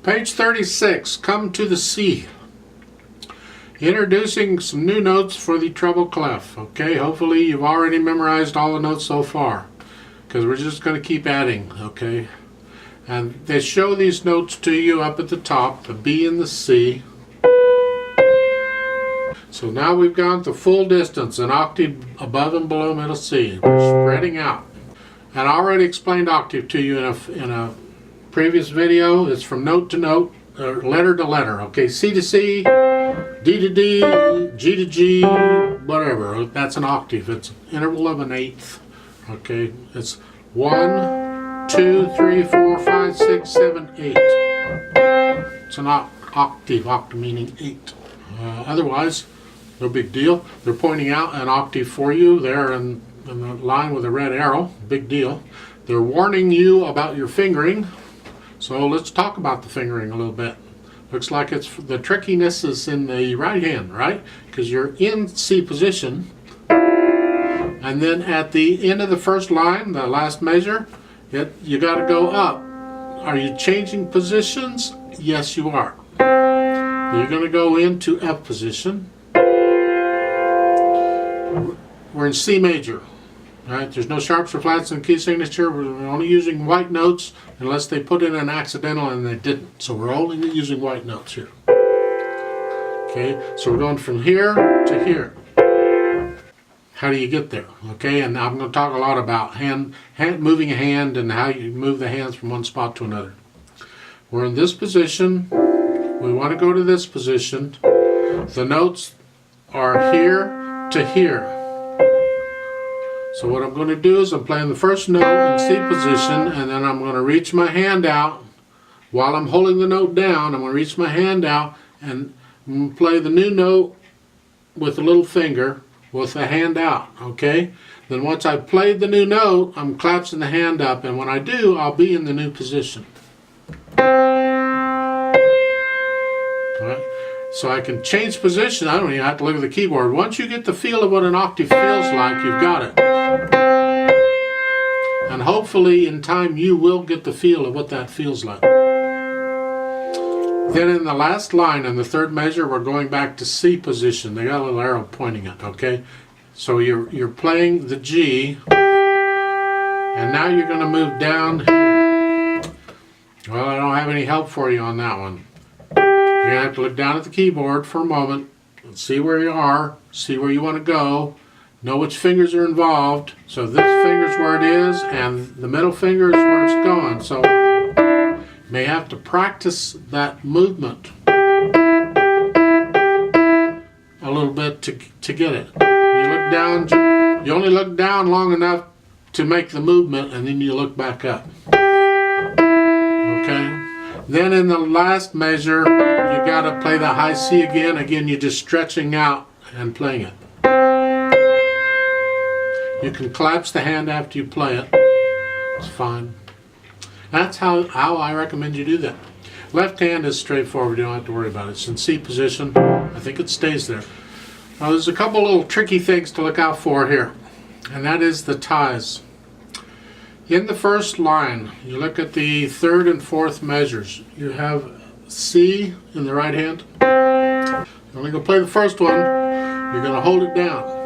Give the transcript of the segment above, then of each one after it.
Page 36, come to the C. Introducing some new notes for the treble clef. Okay, hopefully you've already memorized all the notes so far, because we're just going to keep adding, okay? And they show these notes to you up at the top, the B and the C. So now we've gone the full distance, an octave above and below middle C. We're spreading out. And I already explained octave to you in a previous video. It's from note to note, or letter to letter. Okay, C to C, D to D, G to G, whatever. That's an octave. It's an interval of an eighth. Okay, it's 1, 2, 3, 4, 5, 6, 7, 8. It's an octave, octave meaning 8. Otherwise, no big deal. They're pointing out an octave for you there in the line with a red arrow. Big deal. They're warning you about your fingering. So let's talk about the fingering a little bit. Looks like it's the trickiness is in the right hand, right? Because you're in C position. And then at the end of the first line, the last measure, you got to go up. Are you changing positions? Yes, you are. You're going to go into F position. We're in C major. Right? There's no sharps or flats in key signature. We're only using white notes unless they put in an accidental, and they didn't. So we're only using white notes here. Okay, so we're going from here to here. How do you get there? Okay, and I'm going to talk a lot about moving a hand and how you move the hands from one spot to another. We're in this position. We want to go to this position. The notes are here to here. So what I'm going to do is I'm playing the first note in C position, and then I'm going to reach my hand out while I'm holding the note down. I'm going to reach my hand out and I'm going to play the new note with the little finger with the hand out, okay? Then once I've played the new note, I'm collapsing the hand up, and when I do, I'll be in the new position. Alright? So I can change position. I don't even have to look at the keyboard. Once you get the feel of what an octave feels like, you've got it. And hopefully in time you will get the feel of what that feels like. Then in the last line, in the third measure, we're going back to C position. They got a little arrow pointing it, okay? So you're playing the G, and now you're going to move down here. Well, I don't have any help for you on that one. You're going to have to look down at the keyboard for a moment and see where you are, see where you want to go, know which fingers are involved. So this finger's where it is, and the middle finger is where it's going. So you may have to practice that movement a little bit to get it. You look down, you only look down long enough to make the movement, and then you look back up. Okay? Then in the last measure, you got to play the high C again. Again, you're just stretching out and playing it. You can collapse the hand after you play it. It's fine. That's how I recommend you do that. Left hand is straightforward. You don't have to worry about it. It's in C position. I think it stays there. Now there's a couple little tricky things to look out for here, and that is the ties. In the first line, you look at the third and fourth measures. You have C in the right hand. You're only going to play the first one. You're going to hold it down.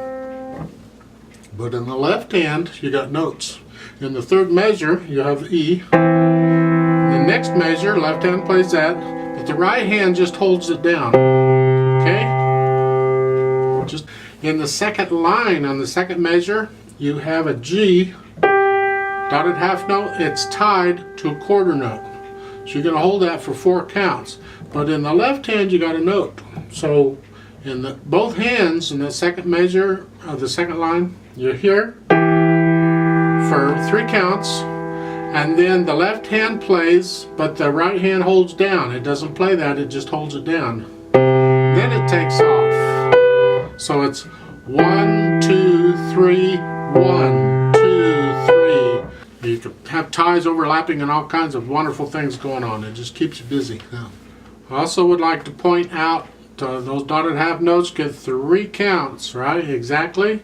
But in the left hand, you got notes. In the third measure, you have E. The next measure, left hand plays that, but the right hand just holds it down. Okay? Just in the second line, on the second measure, you have a G. Dotted half note, it's tied to a quarter note. So you're going to hold that for 4 counts. But in the left hand, you got a note. So in both hands, in the second measure of the second line, you're here for 3 counts. And then the left hand plays, but the right hand holds down. It doesn't play that, it just holds it down. Then it takes off. So it's 1, 2, 3, 1, 2, 3. You can have ties overlapping and all kinds of wonderful things going on. It just keeps you busy. I also would like to point out those dotted half notes get 3 counts, right? Exactly.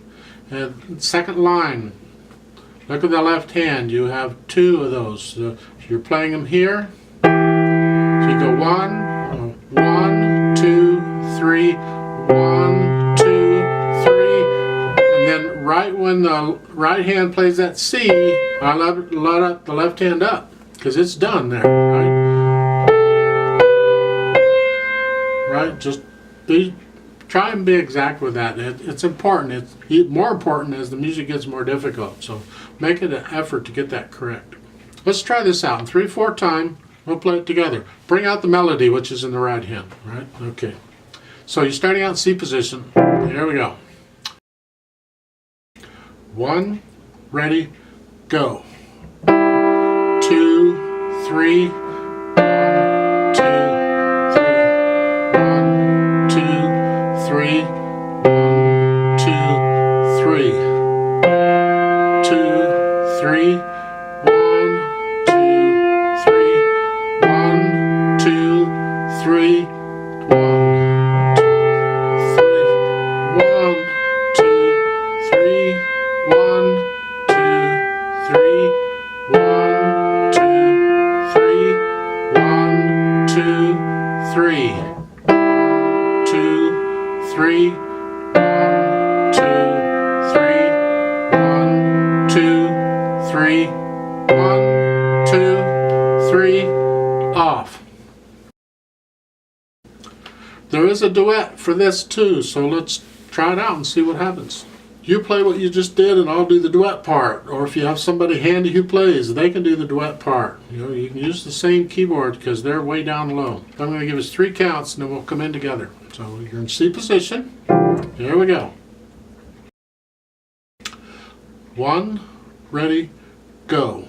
And second line, look at the left hand. You have 2 of those. So you're playing them here. So you you go 1, 1, 2, 3, 1, 2, 3, and then right when the right hand plays that C, I let the left hand up because it's done there, right? Right? Just try and be exact with that. It's important. It's more important as the music gets more difficult. So make it an effort to get that correct. Let's try this out in 3/4 time. We'll play it together. Bring out the melody, which is in the right hand, right? Okay. So you're starting out in C position. Here we go. 1, ready, go. 2, 3, 1, 2, 3, 1, 2, 3, 1, 2, 3, 2, 3, 1, 2, 3, 1, 2, 3, 1. Off. There is a duet for this too, so let's try it out and see what happens. You play what you just did and I'll do the duet part, or if you have somebody handy who plays, they can do the duet part. You can use the same keyboard because they're way down low. I'm going to give us 3 counts and then we'll come in together. So you're in C position. Here we go. 1, ready, go.